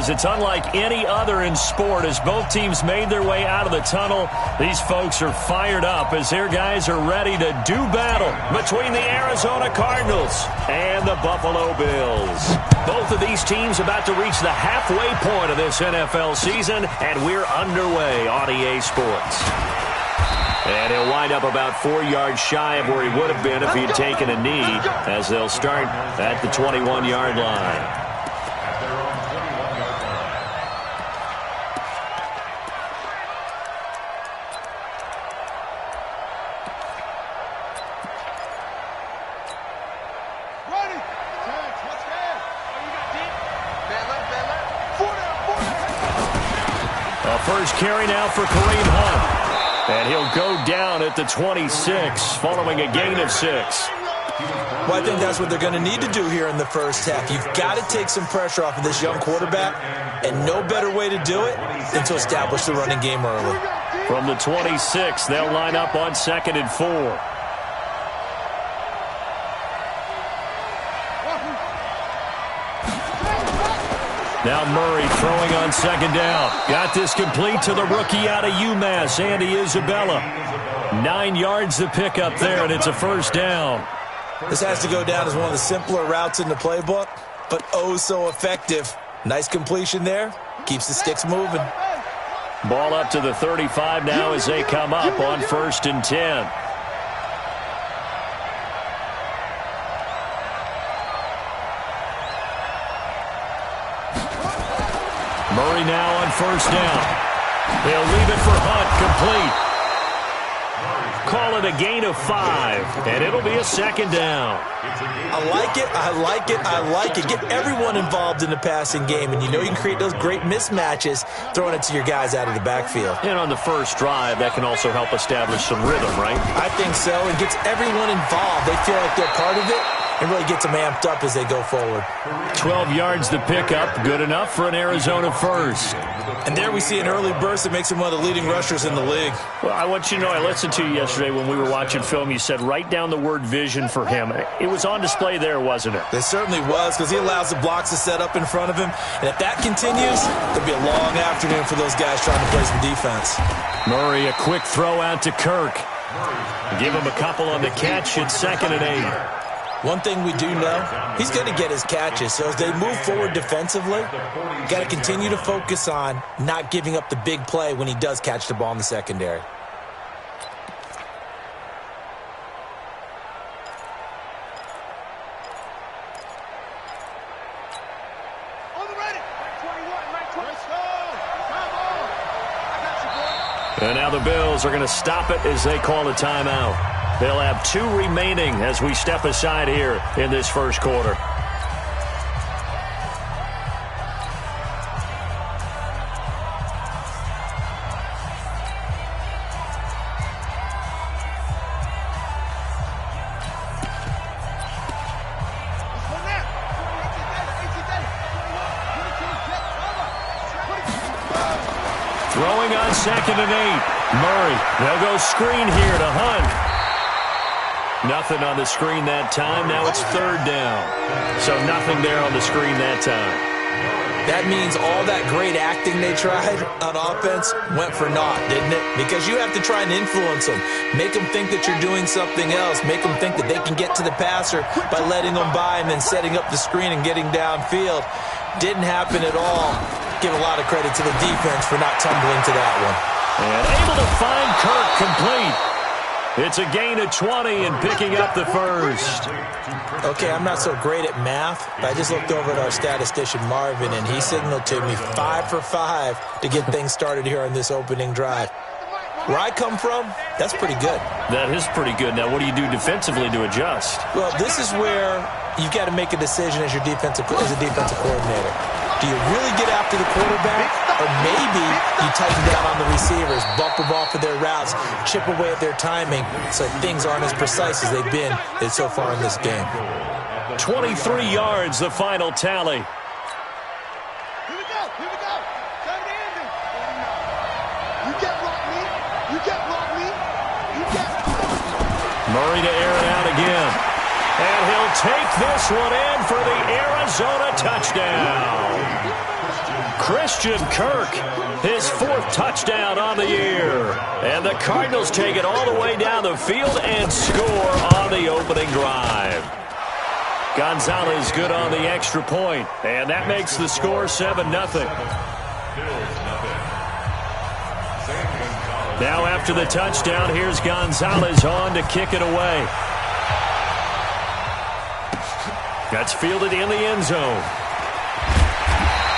because it's unlike any other in sport. As both teams made their way out of the tunnel, these folks are fired up as their guys are ready to do battle between the Arizona Cardinals and the Buffalo Bills. Both of these teams about to reach the halfway point of this NFL season, and we're underway on EA Sports. And he'll wind up about 4 yards shy of where he would have been if he'd taken a knee, as they'll start at the 21-yard line. A first carry now for Kareem Hunt. And he'll go down at the 26, following a gain of 6. Well, I think that's what they're going to need to do here in the first half. You've got to take some pressure off of this young quarterback, and no better way to do it than to establish the running game early. From the 26, they'll line up on 2nd and 4. Now Murray throwing on 2nd down. Got this complete to the rookie out of UMass, Andy Isabella. 9 yards to pick up there, and it's a first down. This has to go down as one of the simpler routes in the playbook, but oh so effective. Nice completion there. Keeps the sticks moving. Ball up to the 35 now as they come up on 1st and 10. Murray now on 1st down. They'll leave it for Hunt, complete. Call it a gain of 5, and it'll be a 2nd down. I like it, I like it, I like it. Get everyone involved in the passing game, and you know you can create those great mismatches throwing it to your guys out of the backfield. And on the first drive, that can also help establish some rhythm, right? I think so. It gets everyone involved. They feel like they're part of it. It really gets them amped up as they go forward. 12 yards to pick up. Good enough for an Arizona first. And there we see an early burst that makes him one of the leading rushers in the league. Well, I want you to know, I listened to you yesterday when we were watching film. You said write down the word vision for him. It was on display there, wasn't it? It certainly was, because he allows the blocks to set up in front of him. And if that continues, it'll be a long afternoon for those guys trying to play some defense. Murray, a quick throw out to Kirk. Give him a couple on the catch. It's 2nd and 8. One thing we do know, he's going to get his catches. So as they move forward defensively, you got to continue to focus on not giving up the big play when he does catch the ball in the secondary. And now the Bills are going to stop it as they call a timeout. They'll have 2 remaining as we step aside here in this first quarter. Throwing on 2nd and 8. Murray, they'll go screen here to Hunt. Nothing on the screen that time. Now it's 3rd down. So nothing there on the screen that time. That means all that great acting they tried on offense went for naught, didn't it? Because you have to try and influence them. Make them think that you're doing something else. Make them think that they can get to the passer by letting them by and then setting up the screen and getting downfield. Didn't happen at all. Give a lot of credit to the defense for not tumbling to that one. And able to find Kirk complete. It's a gain of 20 and picking up the first. Okay, I'm not so great at math, but I just looked over at our statistician Marvin, and he signaled to me 5 for 5 to get things started here on this opening drive. Where I come from, that's pretty good. That is pretty good. Now, what do you do defensively to adjust? Well, this is where you've got to make a decision as a defensive coordinator. Do you really get after the quarterback, or maybe you tighten down on the receivers, bump them off of their routes, chip away at their timing so things aren't as precise as they've been so far in this game? 23 yards, the final tally. Here we go. Turn it in. You get block me. Murray to air it out again. And he'll take this one in for the Arizona touchdown. Christian Kirk, his 4th touchdown on the year. And the Cardinals take it all the way down the field and score on the opening drive. Gonzalez good on the extra point, and that makes the score 7-0. Now after the touchdown, here's Gonzalez on to kick it away. That's fielded in the end zone.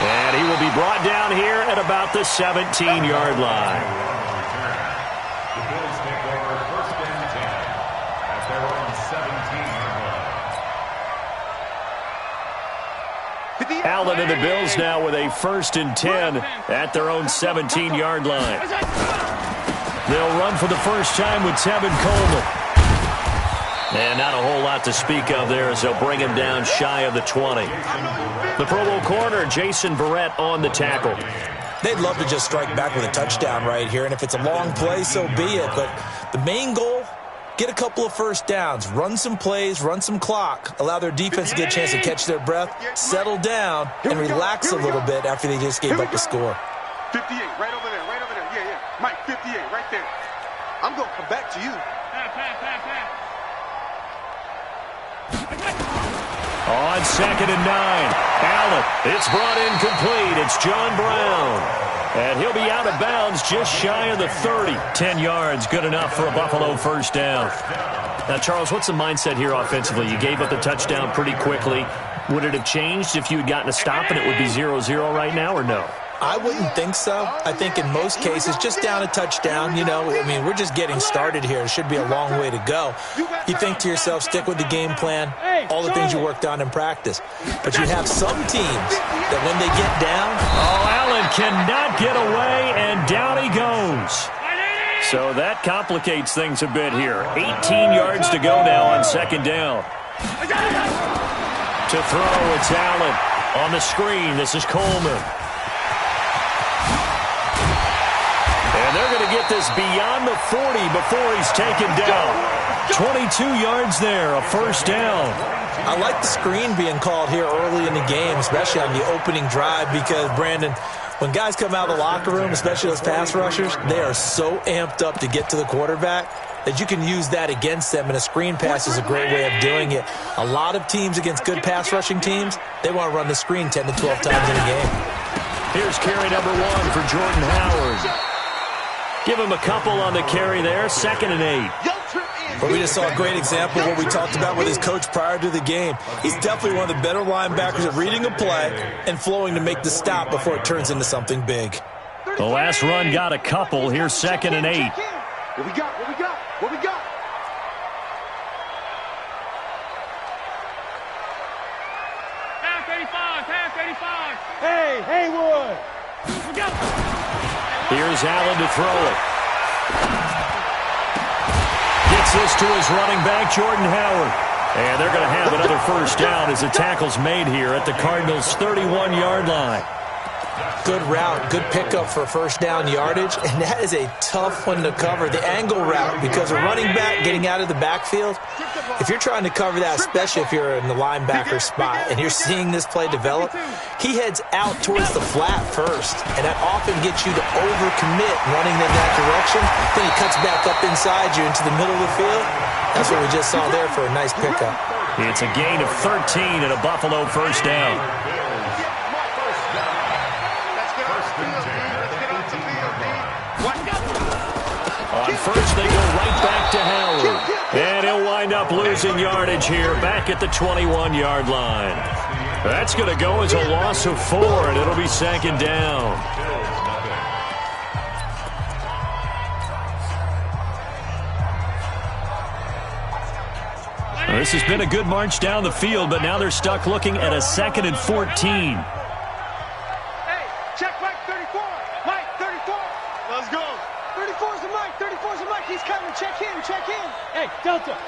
And he will be brought down here at about the 17-yard line. The Bills take over 1st and 10 at their own 17-yard line. Allen and the Bills now with a 1st and 10 at their own 17-yard line. They'll run for the first time with Tevin Coleman. And not a whole lot to speak of there as they'll bring him down shy of the 20. The Pro Bowl corner, Jason Verrett, on the tackle. They'd love to just strike back with a touchdown right here, and if it's a long play, so be it. But the main goal, get a couple of first downs, run some plays, run some clock, allow their defense to get a chance to catch their breath, settle down, and relax a little bit after they just gave up the score. 58, right over there, right over there. Yeah. Mike, 58, right there. I'm going to come back to you. On 2nd and 9, Allen, it's brought in complete. It's John Brown. And he'll be out of bounds just shy of the 30. 10 yards, good enough for a Buffalo first down. Now, Charles, what's the mindset here offensively? You gave up the touchdown pretty quickly. Would it have changed if you had gotten a stop and it would be 0-0 right now, or no? I wouldn't think so. I think in most cases, just down a touchdown, we're just getting started here. It should be a long way to go. You think to yourself, stick with the game plan, all the things you worked on in practice. But you have some teams that when they get down... Oh, Allen cannot get away, and down he goes. So that complicates things a bit here. 18 yards to go now on 2nd down. To throw, it's Allen. On the screen, this is Coleman. And they're going to get this beyond the 40 before he's taken down. 22 yards there, a first down. I like the screen being called here early in the game, especially on the opening drive, because, Brandon, when guys come out of the locker room, especially those pass rushers, they are so amped up to get to the quarterback that you can use that against them, and a screen pass is a great way of doing it. A lot of teams against good pass rushing teams, they want to run the screen 10 to 12 times in a game. Here's carry number 1 for Jordan Howard. Give him a couple on the carry there, 2nd and 8. But we just saw a great example of what we talked about with his coach prior to the game. He's definitely one of the better linebackers at reading a play and flowing to make the stop before it turns into something big. The last run got a couple. Here's 2nd and 8. What we got? Half 85. Hey, Haywood. Here's Allen to throw it. Gets this to his running back, Jordan Howard. And they're going to have another first down as the tackle's made here at the Cardinals' 31-yard line. Good route, good pickup for first down yardage, and that is a tough one to cover, the angle route, because a running back getting out of the backfield, if you're trying to cover that, especially if you're in the linebacker spot and you're seeing this play develop, he heads out towards the flat first, and that often gets you to overcommit running in that direction. Then he cuts back up inside you into the middle of the field. That's what we just saw there for a nice pickup. It's a gain of 13 and a Buffalo first down. On first, they go right back to Howard. And he'll wind up losing yardage here back at the 21-yard line. That's going to go as a loss of 4, and it'll be 2nd down. This has been a good march down the field, but now they're stuck looking at a 2nd and 14. Hey, check Mike 34. Mike 34. Let's go. 34's a Mike. 34's a Mike. He's coming. Check in. Hey, Delta.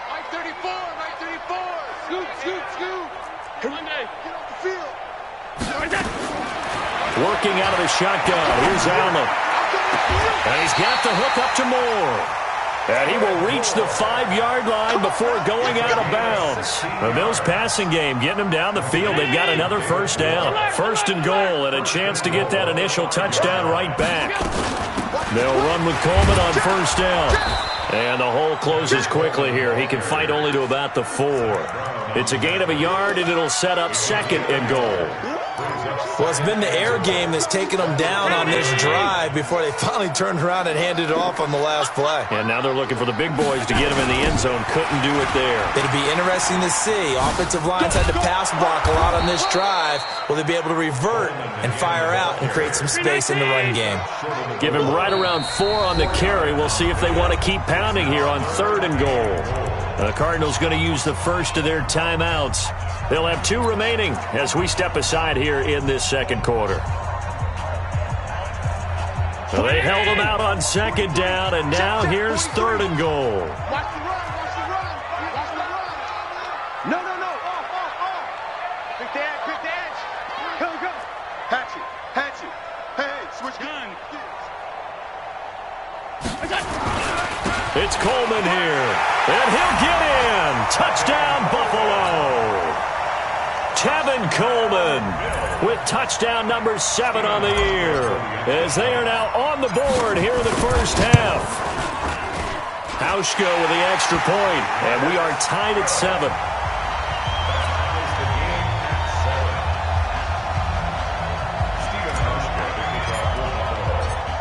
Mike 34. Mike 34. Scoot. Monday. Get off the field. Working out of the shotgun. Here's Allen. And he's got the hook up to Moore. And he will reach the 5-yard line before going out of bounds. The Bills passing game getting them down the field. They've got another first down. First and goal and a chance to get that initial touchdown right back. They'll run with Coleman on first down. And the hole closes quickly here. He can fight only to about the 4. It's a gain of a yard, and it'll set up second and goal. Well, it's been the air game that's taken them down on this drive before they finally turned around and handed it off on the last play. And now they're looking for the big boys to get him in the end zone. Couldn't do it there. It'd be interesting to see. Offensive lines had to pass block a lot on this drive. Will they be able to revert and fire out and create some space in the run game? Give him right around 4 on the carry. We'll see if they want to keep pounding here on third and goal. The Cardinals going to use the first of their timeouts. They'll have 2 remaining as we step aside here in this second quarter. So they held them out on second down, and now here's third and goal. Watch the run, watch the run, watch the run. No. Off. Quick dash. Go. Hatch it. Hey, switch gun. It's Coleman here, and he'll get in. Touchdown, Buffalo. Tevin Coleman with touchdown number 7 on the year, as they are now on the board here in the first half. Hauschka with the extra point, and we are tied at 7.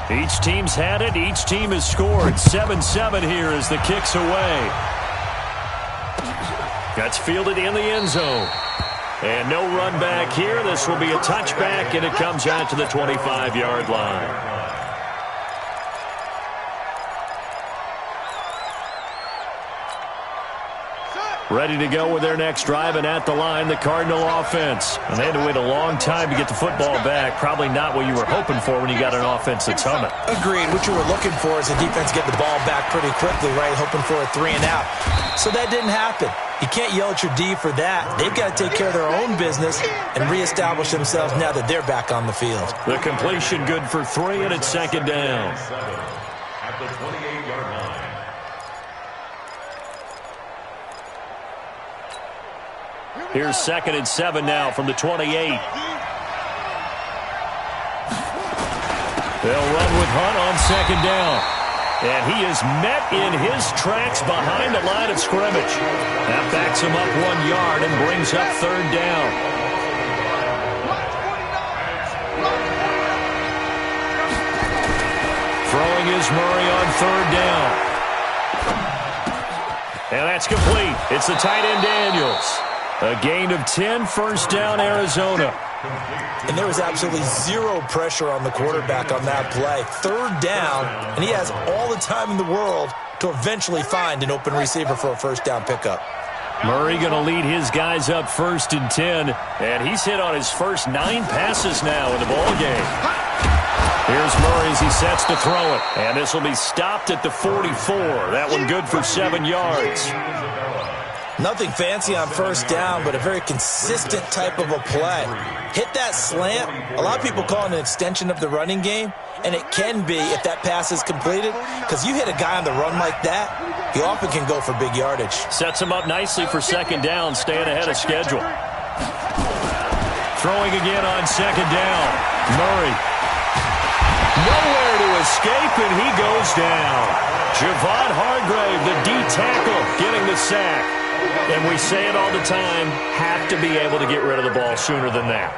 Each team's had it. Each team has scored. 7-7 here as the kick's away. That's fielded in the end zone. And no run back here. This will be a touchback, and it comes out to the 25-yard line. Ready to go with their next drive, and at the line, the Cardinal offense. And they had to wait a long time to get the football back. Probably not what you were hoping for when you got an offense that's humming. Agreed. What you were looking for is the defense get the ball back pretty quickly, right? Hoping for a 3 and out. So that didn't happen. You can't yell at your D for that. They've got to take care of their own business and reestablish themselves now that they're back on the field. The completion good for 3, and it's second down. At the 28-yard line. Here's second and 7 now from the 28. They'll run with Hunt on second down. And he is met in his tracks behind the line of scrimmage. That backs him up 1 yard and brings up third down. Throwing is Murray on third down. And that's complete. It's the tight end Daniels. A gain of 10, first down, Arizona. And there was absolutely zero pressure on the quarterback on that play. Third down, and he has all the time in the world to eventually find an open receiver for a first down pickup. Murray going to lead his guys up first and 10, and he's hit on his first 9 passes now in the ball game. Here's Murray as he sets to throw it, and this will be stopped at the 44. That one good for 7 yards. Nothing fancy on first down, but a very consistent type of a play. Hit that slant. A lot of people call it an extension of the running game, and it can be if that pass is completed, because you hit a guy on the run like that, he often can go for big yardage. Sets him up nicely for second down, staying ahead of schedule. Throwing again on second down. Murray. Nowhere to escape, and he goes down. Javon Hargrave, the D tackle, getting the sack. And we say it all the time, have to be able to get rid of the ball sooner than that.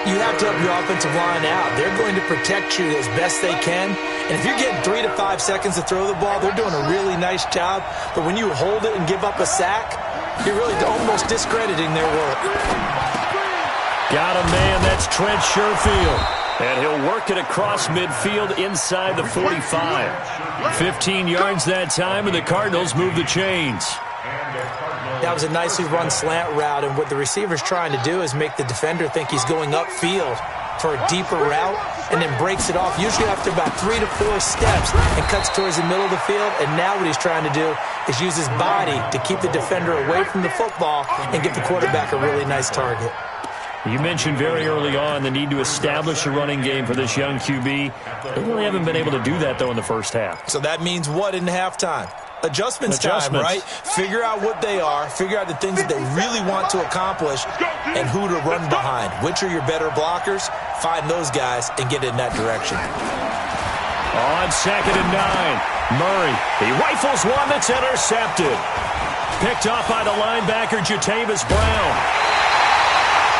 You have to help your offensive line out. They're going to protect you as best they can. And if you're getting 3 to 5 seconds to throw the ball, they're doing a really nice job. But when you hold it and give up a sack, you're really almost discrediting their work. Got a man, that's Trent Sherfield. And he'll work it across midfield inside the 45. 15 yards that time, and the Cardinals move the chains. That was a nicely run slant route, and what the receiver's trying to do is make the defender think he's going upfield for a deeper route, and then breaks it off, usually after about 3 to 4 steps, and cuts towards the middle of the field. And now what he's trying to do is use his body to keep the defender away from the football and give the quarterback a really nice target. You mentioned very early on the need to establish a running game for this young QB. They really haven't been able to do that, though, in the first half. So that means what in halftime? Adjustments time, right? Figure out what they are, figure out the things that they really want to accomplish, and who to run behind. Which are your better blockers? Find those guys and get in that direction. On 2nd and 9, Murray. He rifles one that's intercepted. Picked off by the linebacker, Jatavis Brown.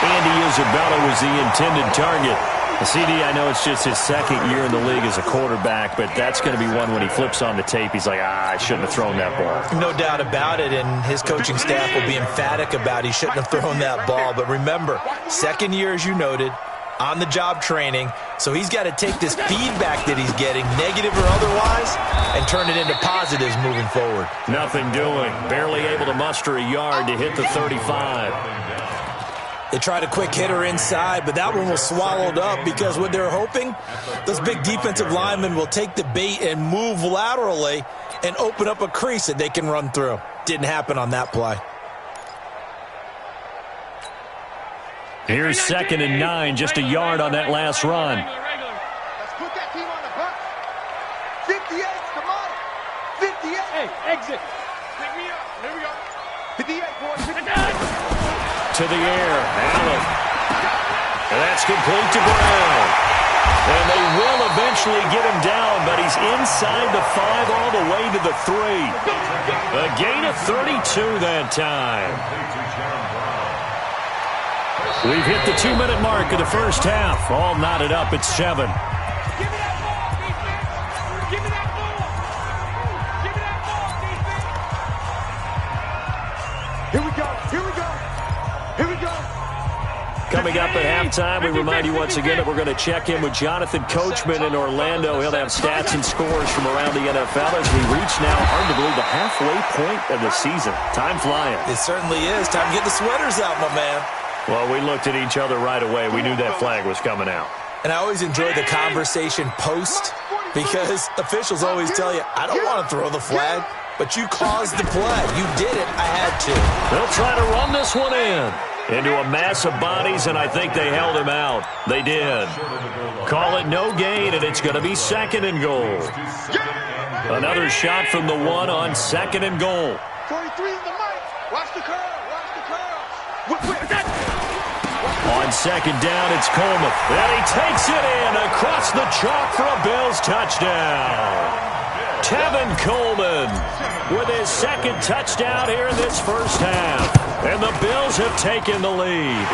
Andy Isabella was the intended target. CD, I know it's just his second year in the league as a quarterback, but that's going to be one when he flips on the tape. He's like, I shouldn't have thrown that ball. No doubt about it, and his coaching staff will be emphatic about he shouldn't have thrown that ball. But remember, second year, as you noted, on-the-job training, so he's got to take this feedback that he's getting, negative or otherwise, and turn it into positives moving forward. Nothing doing. Barely able to muster a yard to hit the 35. They tried a quick hitter inside, but that one was swallowed up because what they're hoping, those big defensive linemen will take the bait and move laterally and open up a crease that they can run through. Didn't happen on that play. Here's 2nd and 9, just a yard on that last run. Let's put that team on the bus. 58, come on. 58. Hey, exit. Pick me up. Here we go. 58, boys. 58. To the air, Allen. And that's complete to Brown. And they will eventually get him down, but he's inside the 5 all the way to the 3. A gain of 32 that time. We've hit the 2-minute mark of the first half. All knotted up at 7. Give me that ball, defense. Give me that ball. Give me that ball, defense. Here we go. Here we go. Here we go. Coming up at halftime, we remind you once again that we're going to check in with Jonathan Coachman in Orlando. He'll have stats and scores from around the NFL as we reach now, hard to believe, the halfway point of the season. Time flying. It certainly is. Time to get the sweaters out, my man. Well, we looked at each other right away. We knew that flag was coming out. And I always enjoy the conversation post because officials always tell you, I don't want to throw the flag, but you caused the play. You did it. I had to. They'll try to run this one into a mass of bodies, and I think they held him out. They did. Call it no gain, and it's going to be 2nd and goal. Another shot from the 1 on 2nd and goal. 43 is the mic. Watch the curl. Watch the curl. On 2nd down, it's Coleman. And he takes it in across the chalk for a Bills touchdown. Tevin Coleman with his 2nd touchdown here in this first half. And the Bills have taken the lead.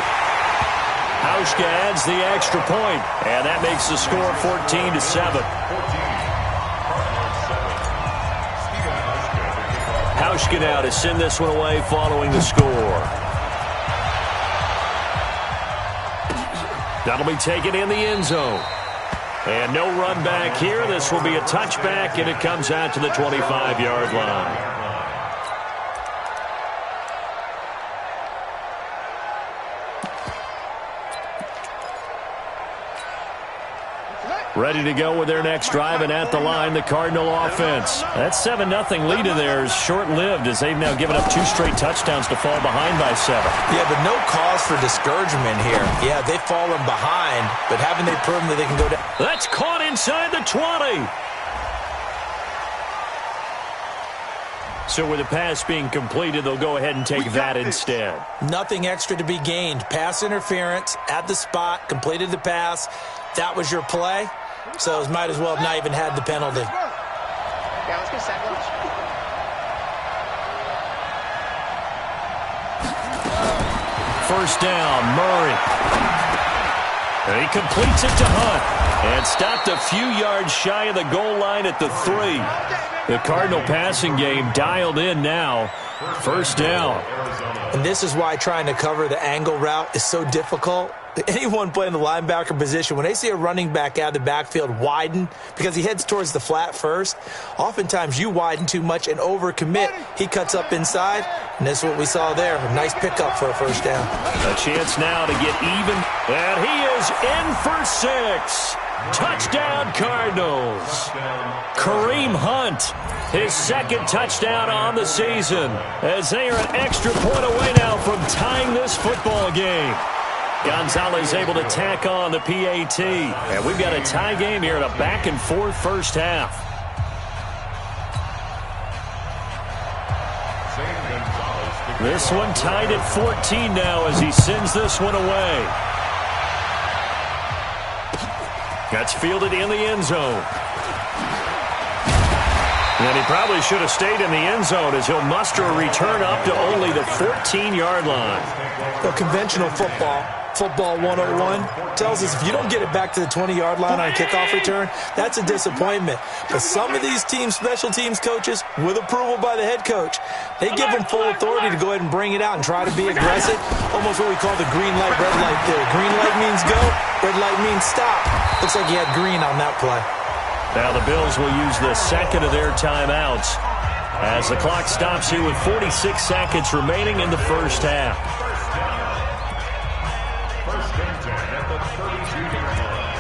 Hauschka adds the extra point, and that makes the score 14-7. Hauschka now to send this one away following the score. That'll be taken in the end zone. And no run back here. This will be a touchback, and it comes out to the 25-yard line. Ready to go with their next drive, and at the line, the Cardinal offense. That 7-0 lead of theirs short-lived as they've now given up 2 straight touchdowns to fall behind by 7. Yeah, but no cause for discouragement here. Yeah, they've fallen behind, but haven't they proven that they can go down? That's caught inside the 20. So with the pass being completed, they'll go ahead and take that instead. Nothing extra to be gained. Pass interference at the spot, completed the pass. That was your play. So might as well have not even had the penalty. Yeah, let's get set. First down, Murray. And he completes it to Hunt. And stopped a few yards shy of the goal line at the 3. The Cardinal passing game dialed in now. First down. And this is why trying to cover the angle route is so difficult. Anyone playing the linebacker position, when they see a running back out of the backfield widen because he heads towards the flat first, oftentimes you widen too much and overcommit. He cuts up inside, and that's what we saw there. A nice pickup for a first down. A chance now to get even, and he is in for 6. Touchdown, Cardinals. Kareem Hunt, his 2nd touchdown on the season, as they are an extra point away now from tying this football game. Gonzalez able to tack on the PAT. And we've got a tie game here in a back-and-forth first half. This one tied at 14 now as he sends this one away. That's fielded in the end zone. And he probably should have stayed in the end zone as he'll muster a return up to only the 14-yard line. Well, conventional football 101, tells us if you don't get it back to the 20-yard line on a kickoff return, that's a disappointment. But some of these teams, special teams coaches, with approval by the head coach, they give them full authority to go ahead and bring it out and try to be aggressive, almost what we call the green light, red light theory. Green light means go, red light means stop. Looks like he had green on that play. Now the Bills will use the second of their timeouts as the clock stops here with 46 seconds remaining in the first half. First and 10 at the 32-yard line.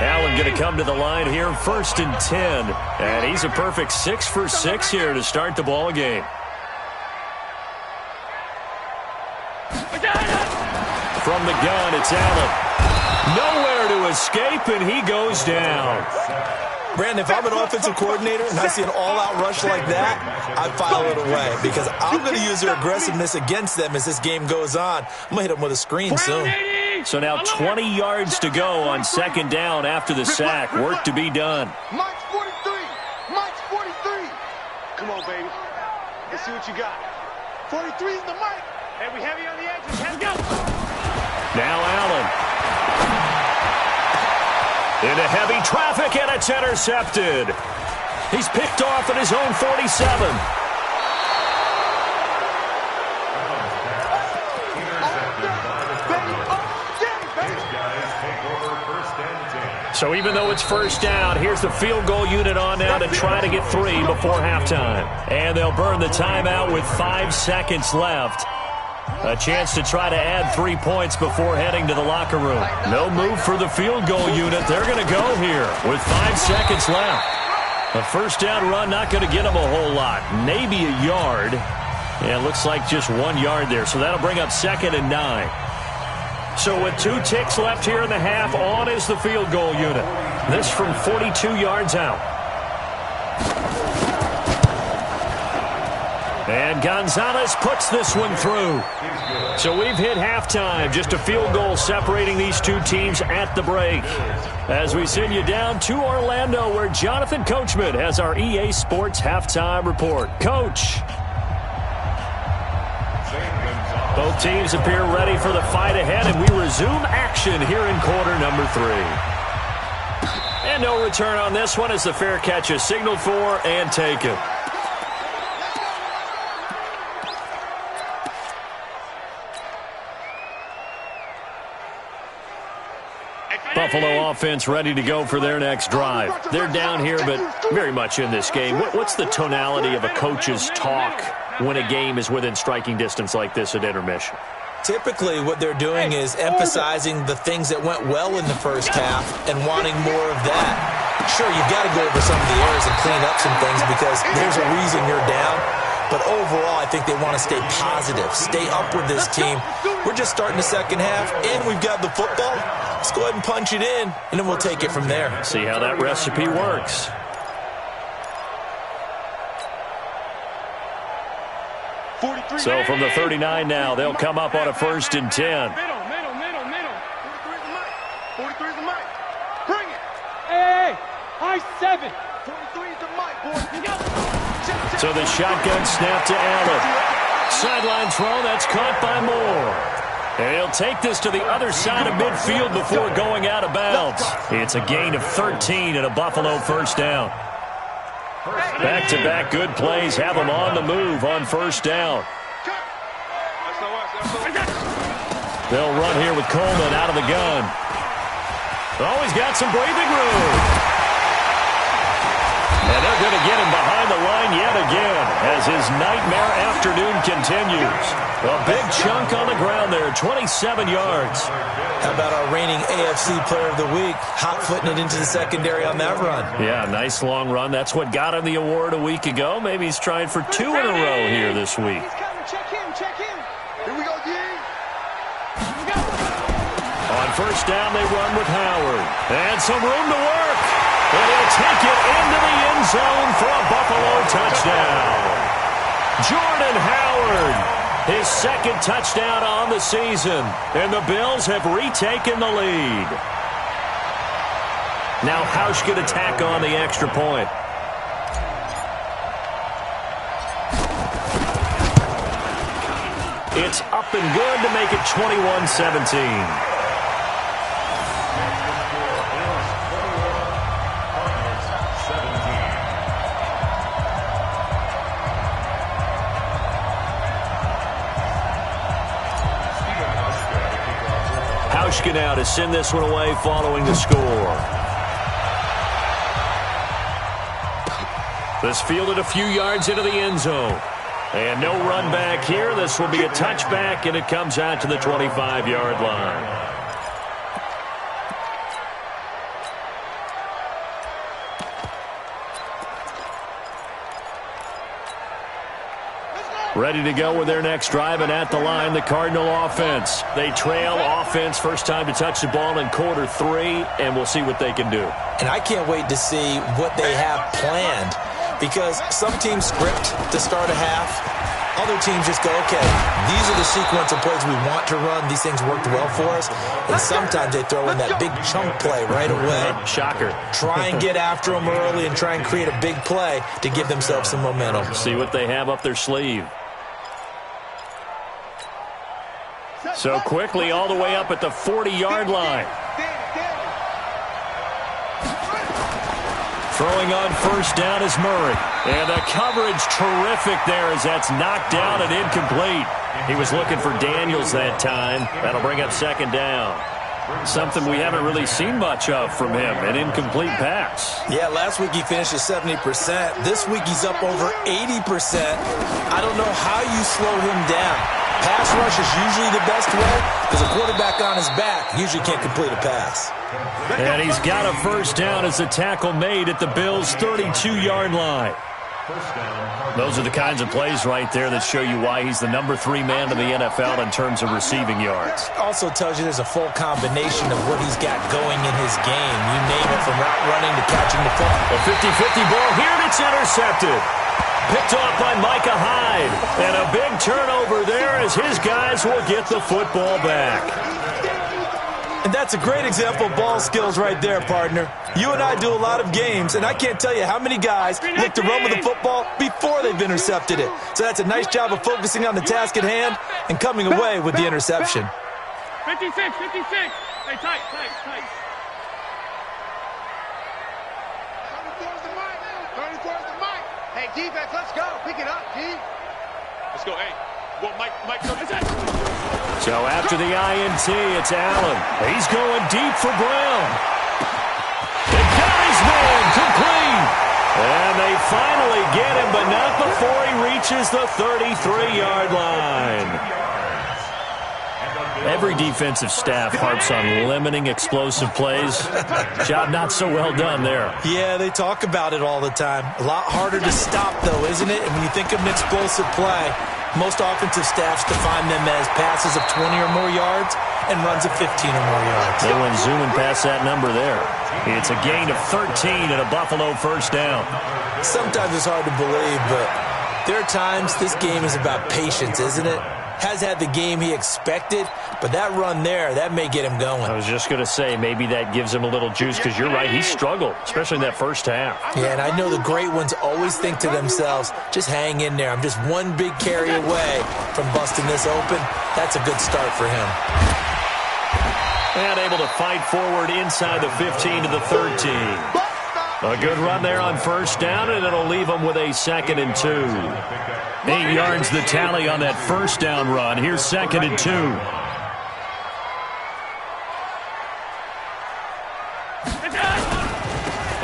Allen going to come to the line here, first and 10. And he's a perfect 6 for 6 here to start the ball game. From the gun, it's Allen. Nowhere to escape, and he goes down. Brandon, if I'm an offensive coordinator and I see an all-out rush like that, I file it away because I'm going to use their aggressiveness against them as this game goes on. I'm going to hit them with a screen soon. So now 20 yards to go on second down after the sack. Work to be done. Mike's 43. Mike's 43. Come on, baby. Let's see what you got. 43 is the Mike. Hey, we heavy on the edges. Let's go. Now Allen. Into heavy traffic, and it's intercepted. He's picked off at his own 47. So even though it's first down, here's the field goal unit on now to try to get 3 before halftime. And they'll burn the timeout with 5 seconds left. A chance to try to add 3 points before heading to the locker room. No move for the field goal unit. They're going to go here with 5 seconds left. A first down run not going to get them a whole lot. Maybe a yard. And it looks like just 1 yard there. So that'll bring up 2nd and 9. So with 2 ticks left here in the half, on is the field goal unit. This from 42 yards out. And Gonzalez puts this one through. So we've hit halftime. Just a field goal separating these two teams at the break. As we send you down to Orlando, where Jonathan Coachman has our EA Sports halftime report. Coach. Both teams appear ready for the fight ahead, and we resume action here in quarter number 3. And no return on this one as the fair catch is signaled for and taken. Buffalo offense ready to go for their next drive. They're down here, but very much in this game. What's the tonality of a coach's talk when a game is within striking distance like this at intermission? Typically, what they're doing is emphasizing the things that went well in the first half and wanting more of that. Sure, you've got to go over some of the errors and clean up some things because there's a reason you're down. But overall, I think they want to stay positive, stay up with this team. We're just starting the second half, and we've got the football. Let's go ahead and punch it in, and then we'll take it from there. See how that recipe works. So from the 39 now, they'll come up on a 1st and 10. Middle. 43 is the Mike. Bring it. Hey, high 7. 43 is the Mike, boy. So the shotgun snap to Allen. Sideline throw, that's caught by Moore. And he'll take this to the other side of midfield before going out of bounds. It's a gain of 13 and a Buffalo first down. Back-to-back good plays have them on the move on first down. They'll run here with Coleman out of the gun. Oh, he's got some breathing room. And they're going to get him behind the line yet again as his nightmare afternoon continues. A big chunk on the ground there, 27 yards. How about our reigning AFC Player of the Week, hot-footing it into the secondary on that run? Yeah, nice long run. That's what got him the award a week ago. Maybe he's trying for 2 in a row here this week. He's coming. Check in. Here we go, D. On first down, they run with Howard. And some room to work. And he'll take it into the end zone for a Buffalo touchdown. Jordan Howard, his second touchdown on the season. And the Bills have retaken the lead. Now Hausch could attack on the extra point. It's up and good to make it 21-17. Hauschka now to send this one away following the score. This fielded a few yards into the end zone. And no run back here. This will be a touchback, and it comes out to the 25-yard line. Ready to go with their next drive, and at the line, the Cardinal offense. They trail offense, first time to touch the ball in quarter 3, and we'll see what they can do. And I can't wait to see what they have planned, because some teams script to start a half. Other teams just go, okay, these are the sequence of plays we want to run. These things worked well for us. And sometimes they throw in that big chunk play right away. Shocker. Try and get after them early and try and create a big play to give themselves some momentum. See what they have up their sleeve. So quickly all the way up at the 40-yard line. Throwing on first down is Murray. And the coverage terrific there as that's knocked down and incomplete. He was looking for Daniels that time. That'll bring up second down. Something we haven't really seen much of from him, an incomplete pass. Yeah, last week he finished at 70%. This week he's up over 80%. I don't know how you slow him down. Pass rush is usually the best way because a quarterback on his back usually can't complete a pass. And he's got a first down as the tackle made at the Bills' 32-yard line. Those are the kinds of plays right there that show you why he's the number 3 man in the NFL in terms of receiving yards. Also tells you there's a full combination of what he's got going in his game. You name it, from route running to catching the football. A 50-50 ball here, and it's intercepted. Picked off by Micah Hyde. And a big turnover there as his guys will get the football back. And that's a great example of ball skills right there, partner. You and I do a lot of games, and I can't tell you how many guys look to run with the football before they've intercepted it. So that's a nice job of focusing on the task at hand and coming away with the interception. 56, 56. Hey, tight. 30 towards the mic. Hey, defense, let's go. Pick it up, G. Let's go, hey. Well, Mike, that's it. So after the INT, it's Allen. He's going deep for Brown. They got his man complete. And they finally get him, but not before he reaches the 33-yard line. Every defensive staff harps on limiting explosive plays. Job not so well done there. Yeah, they talk about it all the time. A lot harder to stop, though, isn't it? And when you think of an explosive play, most offensive staffs define them as passes of 20 or more yards and runs of 15 or more yards. They went zooming past that number there. It's a gain of 13 and a Buffalo first down. Sometimes it's hard to believe, but there are times this game is about patience, isn't it? Has had the game he expected, but that run there, that may get him going. I was just going to say, maybe that gives him a little juice, because you're right, he struggled, especially in that first half. Yeah, and I know the great ones always think to themselves, just hang in there. I'm just one big carry away from busting this open. That's a good start for him. And able to fight forward inside the 15 to the 13. A good run there on first down, and it'll leave them with a 2nd and 2. 8 yards the tally on that first down run. Here's 2nd and 2.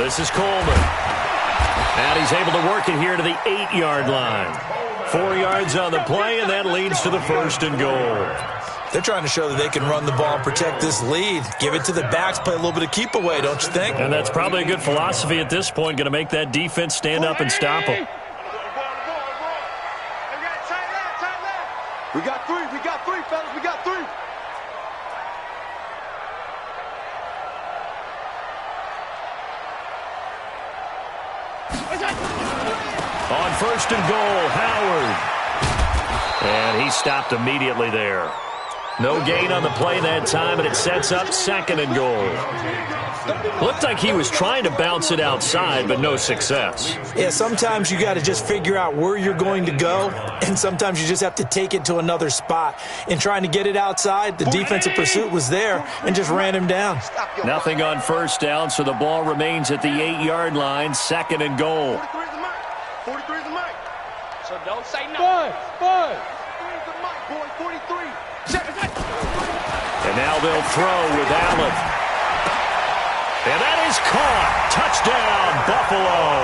This is Coleman. And he's able to work it here to the 8-yard line. 4 yards on the play, and that leads to the 1st and goal. They're trying to show that they can run the ball and protect this lead. Give it to the backs, play a little bit of keep away, don't you think? And that's probably a good philosophy at this point, going to make that defense stand up and stop them. We got three, fellas, we got 3. first and goal. Howard. And he stopped immediately there. No gain on the play that time, and it sets up second and goal. Looked like he was trying to bounce it outside, but no success. Yeah, sometimes you got to just figure out where you're going to go, and sometimes you just have to take it to another spot. In trying to get it outside, the defensive pursuit was there and just ran him down. Nothing on first down, so the ball remains at the 8-yard line, second and goal. 43 is the mic. 43 is the mic. So don't say no. Bud. 43 is the mic, boy. 43. And now they'll throw with Allen. And that is caught. Touchdown, Buffalo.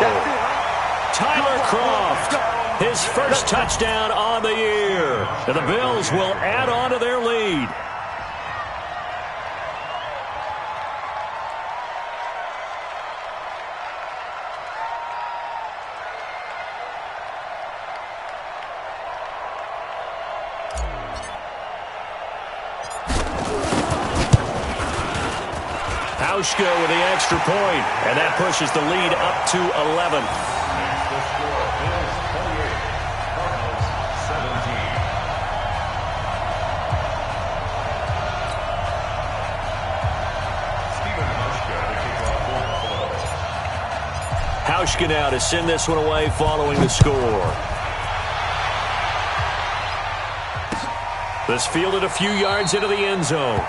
Tyler Kroft, his first touchdown on the year. And the Bills will add on to their lead. Hauschka with the extra point, and that pushes the lead up to 11. The score is 28, Cardinals 17. Stephen Hauschka to kick off for Buffalo. Hauschka now to send this one away following the score. This fielded a few yards into the end zone.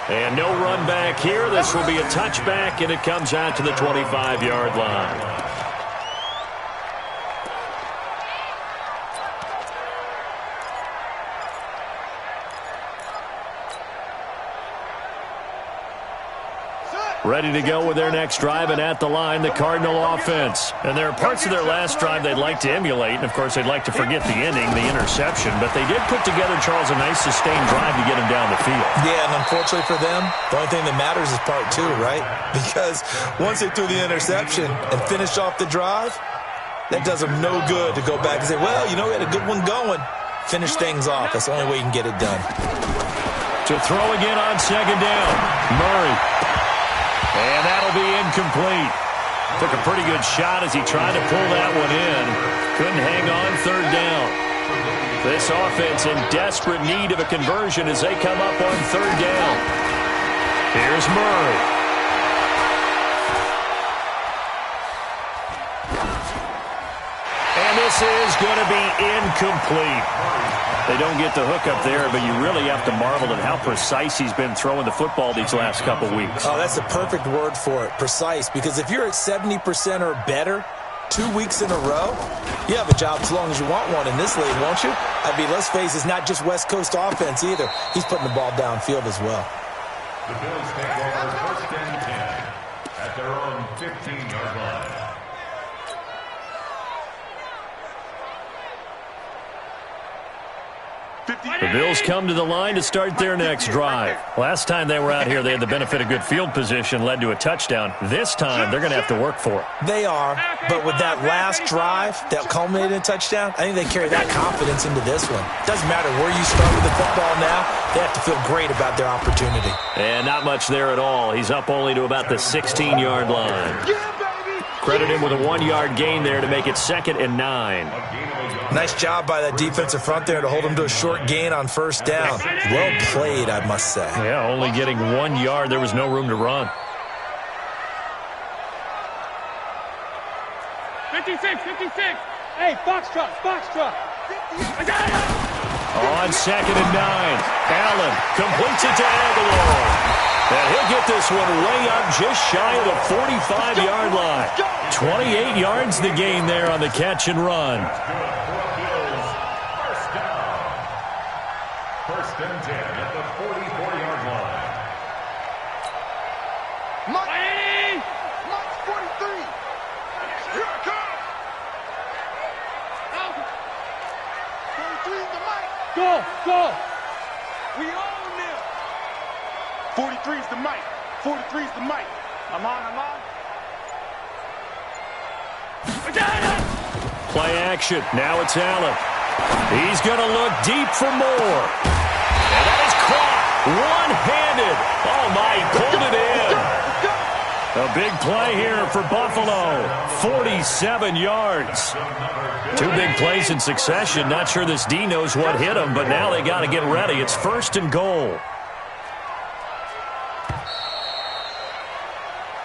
And no run back here. This will be a touchback, and it comes out to the 25-yard line. Ready to go with their next drive, and at the line, the Cardinal offense. And there are parts of their last drive they'd like to emulate, and of course they'd like to forget the ending, the interception, but they did put together, Charles, a nice sustained drive to get him down the field. Yeah, and unfortunately for them, the only thing that matters is part two, right? Because once they threw the interception and finished off the drive, that does them no good to go back and say, well, you know, we had a good one going. Finish things off. That's the only way you can get it done. To throw again on second down, Murray. And that'll be incomplete. Took a pretty good shot as he tried to pull that one in. Couldn't hang on third down. This offense in desperate need of a conversion as they come up on third down. Here's Murray. And this is going to be incomplete. They don't get the hook up there, but you really have to marvel at how precise he's been throwing the football these last couple weeks. Oh, that's the perfect word for it, precise, because if you're at 70% or better 2 weeks in a row, you have a job as long as you want one in this league, won't you? I mean, let's face it, it's not just West Coast offense either. He's putting the ball downfield as well. The Bills take over first and 10 at their own 15-yard line. The Bills come to the line to start their next drive. Last time they were out here, they had the benefit of good field position, led to a touchdown. This time, they're going to have to work for it. They are, but with that last drive that culminated in a touchdown, I think they carry that confidence into this one. Doesn't matter where you start with the football now, they have to feel great about their opportunity. And not much there at all. He's up only to about the 16-yard line. Credit him with a 1-yard gain there to make it 2nd and 9. Nice job by that defensive front there to hold him to a short gain on first down. Well played, I must say. Yeah, only getting 1 yard. There was no room to run. 56. Hey, Foxtrot. I got it. On 2nd and 9. Allen completes it to Aguilar. And he'll get this one way up just shy of the 45-yard line. 28 yards the gain there on the catch and run. First and 10 at the 44-yard line. Mike's 43. Here I come. 43 is the mic. Go. We own them. 43 is the mic. 43 is the mic. I'm on. I got it. Play action. Now it's Allen. He's going to look deep for more. And that is caught one-handed. Oh, my, he pulled it in. A Big play here for Buffalo. 47 yards. Two big plays in succession. Not sure this D knows what hit him, but now they got to get ready. It's 1st and goal.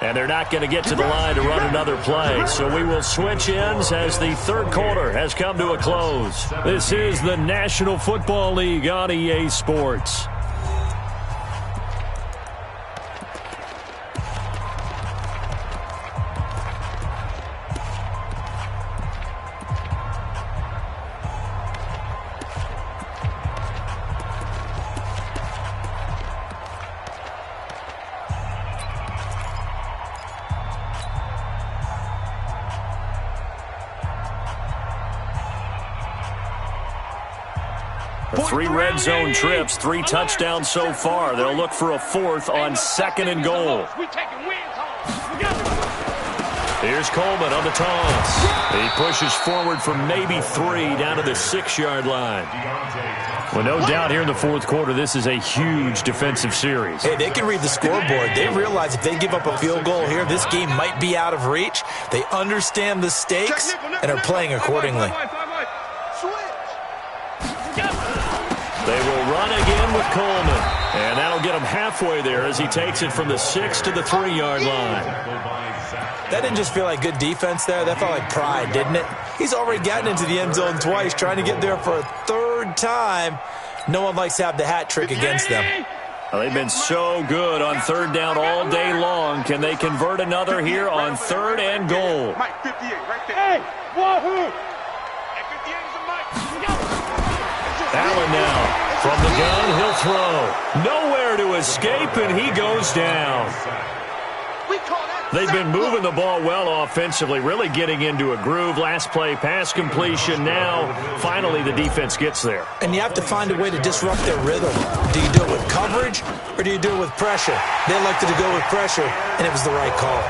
And they're not going to get to the line to run another play. So we will switch ends as the third quarter has come to a close. This is the National Football League on EA Sports. Three red zone trips, 3 touchdowns so far. They'll look for a 4th on 2nd and goal. Here's Coleman on the toss. He pushes forward for maybe 3 down to the 6-yard line. Well, no doubt here in the 4th quarter, this is a huge defensive series. Hey, they can read the scoreboard. They realize if they give up a field goal here, this game might be out of reach. They understand the stakes and are playing accordingly. They will run again with Coleman. And that'll get him halfway there as he takes it from the 6 to the 3-yard line. That didn't just feel like good defense there. That felt like pride, didn't it? He's already gotten into the end zone twice, trying to get there for a 3rd time. No one likes to have the hat trick against them. Well, they've been so good on 3rd down all day long. Can they convert another here on 3rd and goal? Mike 58 right there. Hey, wahoo! Hey, 58 is a Mike. Allen now. From the gun, he'll throw. Nowhere to escape, and he goes down. They've been moving the ball well offensively, really getting into a groove. Last play, pass completion. Now, finally, the defense gets there. And you have to find a way to disrupt their rhythm. Do you do it with coverage, or do you do it with pressure? They elected to go with pressure, and it was the right call.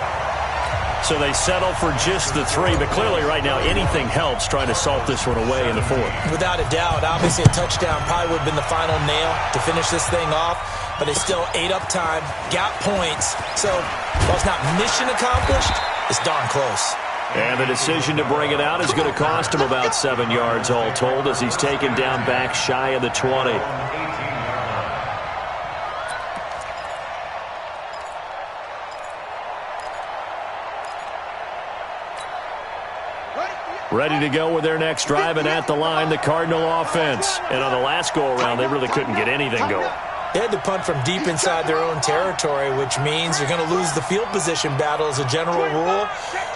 So they settle for just the 3, but clearly right now anything helps trying to salt this one away in the 4th. Without a doubt, obviously a touchdown probably would have been the final nail to finish this thing off, but they still ate up time, got points. So while it's not mission accomplished, it's darn close. And the decision to bring it out is going to cost him about 7 yards all told as he's taken down back shy of the 20. Ready to go with their next drive, and at the line, the Cardinal offense. And on the last go-around, they really couldn't get anything going. They had to punt from deep inside their own territory, which means you're going to lose the field position battle as a general rule.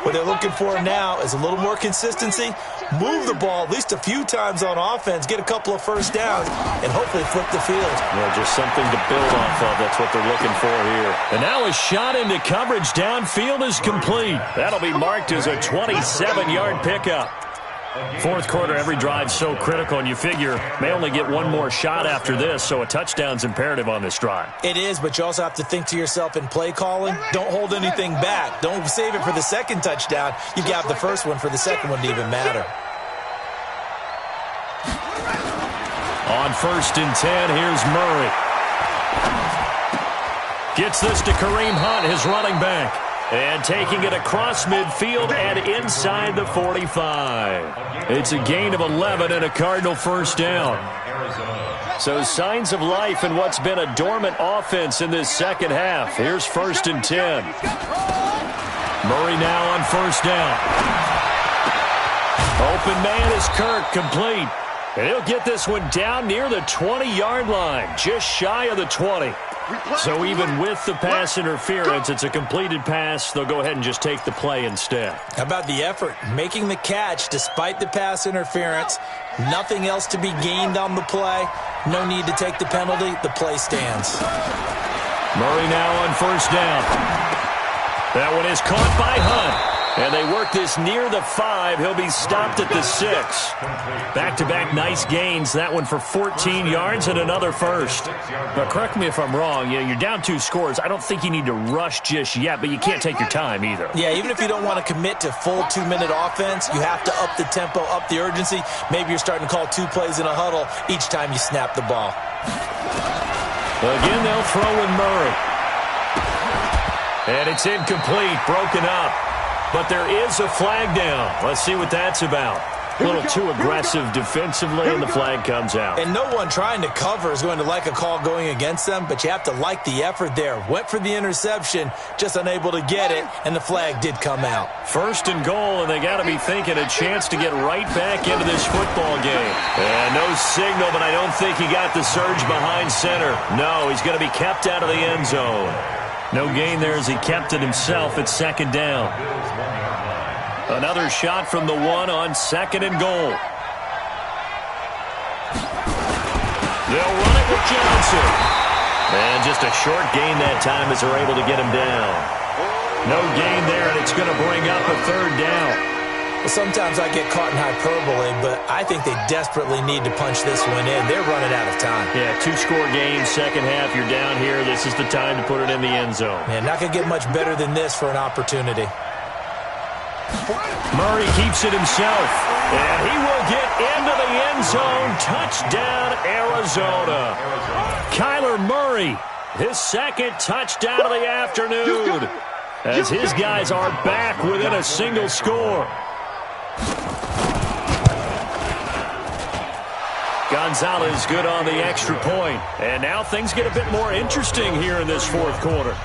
What they're looking for now is a little more consistency, move the ball at least a few times on offense, get a couple of first downs, and hopefully flip the field. Well, just something to build off of. That's what they're looking for here. And now a shot into coverage downfield is complete. That'll be marked as a 27-yard pickup. 4th quarter, every drive so critical, and you figure may only get one more shot after this, so a touchdown's imperative on this drive. It is, but you also have to think to yourself in play calling, don't hold anything back. Don't save it for the 2nd touchdown. You got the 1st one for the 2nd one to even matter. On 1st and 10, here's Murray. Gets this to Kareem Hunt, his running back. And taking it across midfield and inside the 45. It's a gain of 11 and a Cardinal 1st down. So signs of life in what's been a dormant offense in this 2nd half. Here's 1st and 10. Murray now on 1st down. Open man is Kirk, complete. And he'll get this one down near the 20-yard line, just shy of the 20. So even with the pass interference, it's a completed pass. They'll go ahead and just take the play instead. How about the effort? Making the catch despite the pass interference. Nothing else to be gained on the play. No need to take the penalty. The play stands. Murray now on 1st down. That one is caught by Hunt. And they work this near the 5. He'll be stopped at the 6. Back-to-back nice gains. That one for 14 yards and another 1st. But correct me if I'm wrong. You're down 2 scores. I don't think you need to rush just yet, but you can't take your time either. Yeah, even if you don't want to commit to full 2-minute offense, you have to up the tempo, up the urgency. Maybe you're starting to call 2 plays in a huddle each time you snap the ball. Again, they'll throw with Murray. And it's incomplete, broken up. But there is a flag down. Let's see what that's about. A little too aggressive defensively, and the flag comes out. And no one trying to cover is going to like a call going against them, but you have to like the effort there. Went for the interception, just unable to get it, and the flag did come out. 1st and goal, and they got to be thinking a chance to get right back into this football game. And no signal, but I don't think he got the surge behind center. No, he's going to be kept out of the end zone. No gain there as he kept it himself at 2nd down. Another shot from the 1 on 2nd and goal. They'll run it with Johnson. And just a short gain that time as they're able to get him down. No gain there, and it's going to bring up a 3rd down. Well, sometimes I get caught in hyperbole, but I think they desperately need to punch this one in. They're running out of time. Yeah, 2-score game, second half, you're down here. This is the time to put it in the end zone. Man, not going to get much better than this for an opportunity. Murray keeps it himself, and he will get into the end zone. Touchdown, Arizona. Kyler Murray, his 2nd touchdown of the afternoon, as his guys are back within a single score. Gonzalez good on the extra point, and now things get a bit more interesting here in this 4th quarter.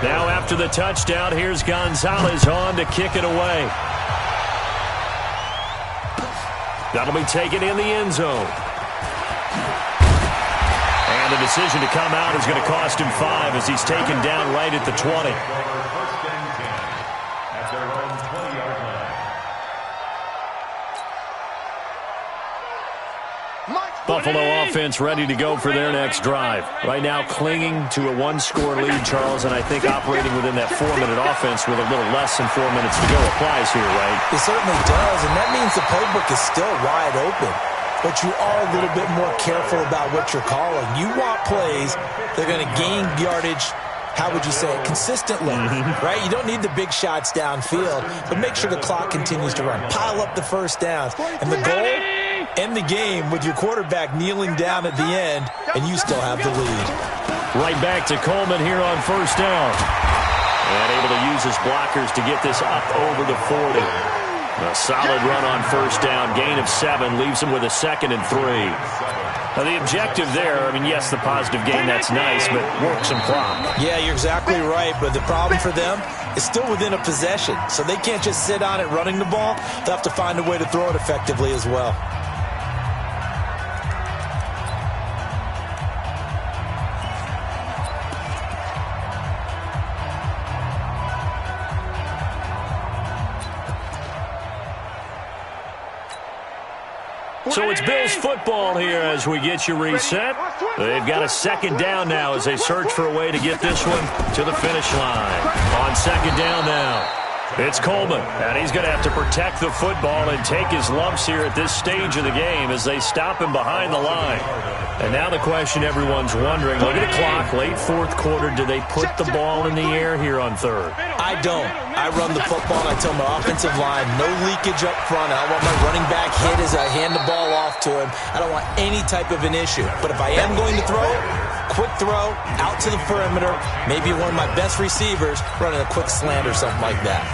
Now after the touchdown, here's Gonzalez on to kick it away. That'll be taken in the end zone. And the decision to come out is going to cost him 5 as he's taken down right at the 20. Buffalo offense ready to go for their next drive. Right now clinging to a 1-score lead, Charles, and I think operating within that 4-minute offense with a little less than 4 minutes to go applies here, right? It certainly does, and that means the playbook is still wide open. But you are a little bit more careful about what you're calling. You want plays that are going to gain yardage, how would you say it, consistently, right? You don't need the big shots downfield, but make sure the clock continues to run. Pile up the 1st downs. And the goal, end the game with your quarterback kneeling down at the end, and you still have the lead. Right back to Coleman here on 1st down. And able to use his blockers to get this up over the 40. A solid run on 1st down. Gain of 7 leaves him with a 2nd and 3. Now, the objective there, I mean, yes, the positive gain, that's nice, but work some clock. Yeah, you're exactly right, but the problem for them is still within a possession, so they can't just sit on it running the ball. They'll have to find a way to throw it effectively as well. So it's Bills football here as we get you reset. They've got a 2nd down now as they search for a way to get this one to the finish line. On 2nd down now, it's Coleman, and he's going to have to protect the football and take his lumps here at this stage of the game as they stop him behind the line. And now the question everyone's wondering, look at the clock, late 4th quarter, do they put the ball in the air here on 3rd? I don't. I run the football, and I tell my offensive line, no leakage up front. I don't want my running back hit as I hand the ball off to him. I don't want any type of an issue. But if I am going to throw it, quick throw, out to the perimeter, maybe one of my best receivers running a quick slant or something like that.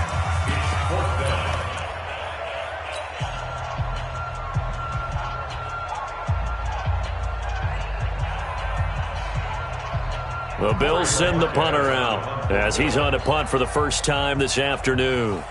The Bills send the punter out as he's on to punt for the first time this afternoon.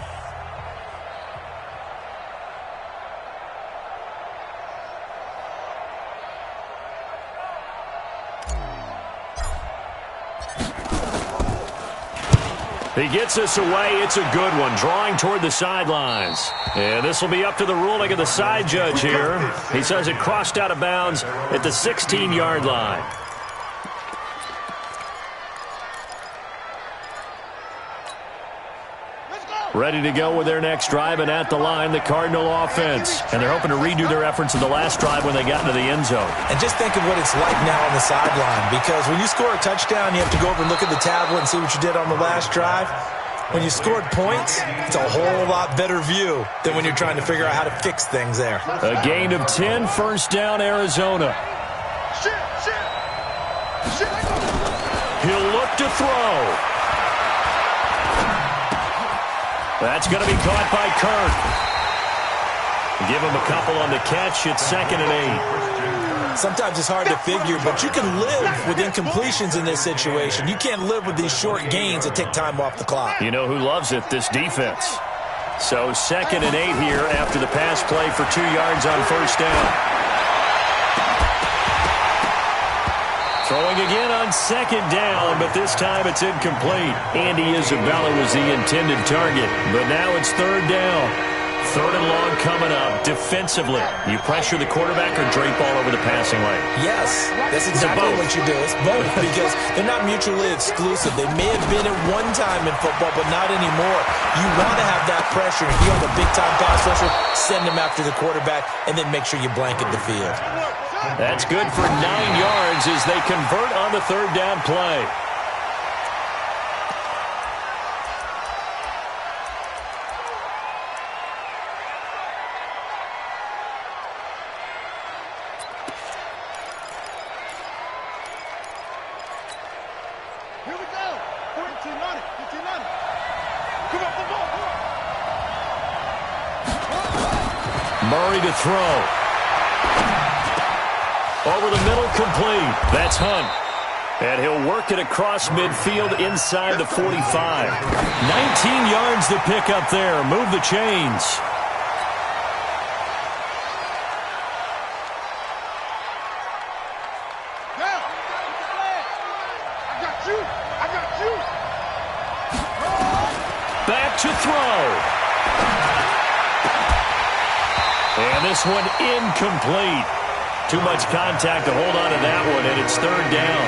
He gets us away. It's a good one, drawing toward the sidelines. And this will be up to the ruling of the side judge here. He says it crossed out of bounds at the 16-yard line. Ready to go with their next drive, and at the line, the Cardinal offense. And they're hoping to redo their efforts in the last drive when they got into the end zone. And just think of what it's like now on the sideline, because when you score a touchdown, you have to go over and look at the tablet and see what you did on the last drive. When you scored points, it's a whole lot better view than when you're trying to figure out how to fix things there. A gain of 10, 1st down, Arizona. He'll look to throw. That's going to be caught by Kirk. Give him a couple on the catch. It's 2nd and 8. Sometimes it's hard to figure, but you can live with incompletions in this situation. You can't live with these short gains that take time off the clock. You know who loves it? This defense. So 2nd and 8 here after the pass play for 2 yards on first down. Throwing again on 2nd down, but this time it's incomplete. Andy Isabella was the intended target, but now it's 3rd down. 3rd and long coming up. Defensively, you pressure the quarterback or drape all over the passing lane? Yes, that's exactly what you do. It's both because they're not mutually exclusive. They may have been at one time in football, but not anymore. You want to have that pressure. If you have a big-time pass rusher, send him after the quarterback, and then make sure you blanket the field. That's good for 9 yards as they convert on the 3rd down play. Here we go. 14 on it. 15 on it. Come on, come on, come on. Murray to throw. Over the middle, complete. That's Hunt. And he'll work it across midfield inside the 45. 19 yards to pick up there. Move the chains. Back to throw. And this one incomplete. Too much contact to hold on to that one, and it's 3rd down.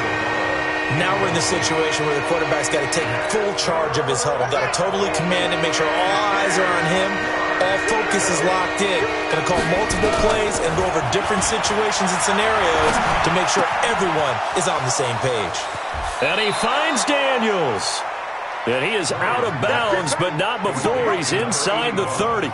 Now we're in the situation where the quarterback's got to take full charge of his huddle. Got to totally command it, make sure all eyes are on him. All focus is locked in. Going to call multiple plays and go over different situations and scenarios to make sure everyone is on the same page. And he finds Daniels. And he is out of bounds, but not before he's inside the 30.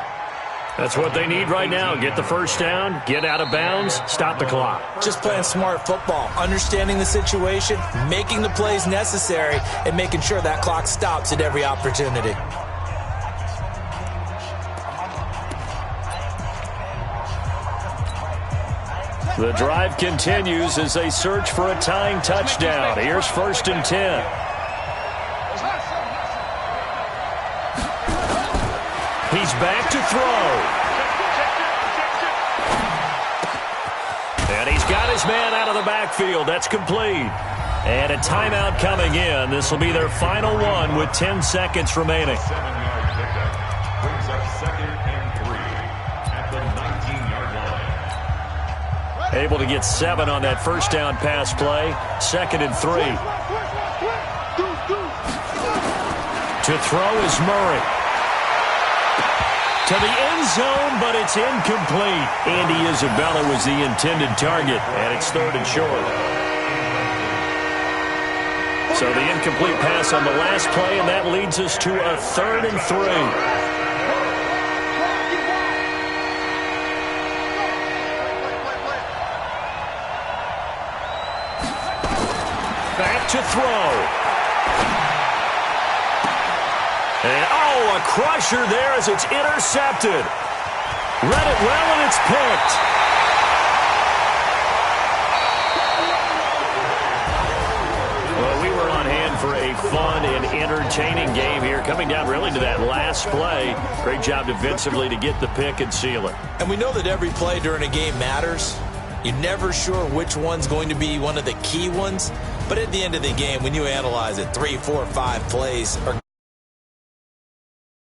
That's what they need right now. Get the first down, get out of bounds, stop the clock. Just playing smart football, understanding the situation, making the plays necessary, and making sure that clock stops at every opportunity. The drive continues as they search for a tying touchdown. Here's 1st and 10. He's back to throw. And he's got his man out of the backfield. That's complete. And a timeout coming in. This will be their final one with 10 seconds remaining. 7-yard pickup brings up 2nd and 3 at the 19-yard line. Able to get 7 on that first down pass play. 2nd and 3. To throw is Murray. To the end zone, but it's incomplete. Andy Isabella was the intended target, and it's 3rd and short. So the incomplete pass on the last play, and that leads us to a 3rd and 3. Back to throw. And, a crusher there as it's intercepted. Read it well, and it's picked. Well, we were on hand for a fun and entertaining game here, coming down really to that last play. Great job defensively to get the pick and seal it. And we know that every play during a game matters. You're never sure which one's going to be one of the key ones. But at the end of the game, when you analyze it, 3, 4, 5 plays are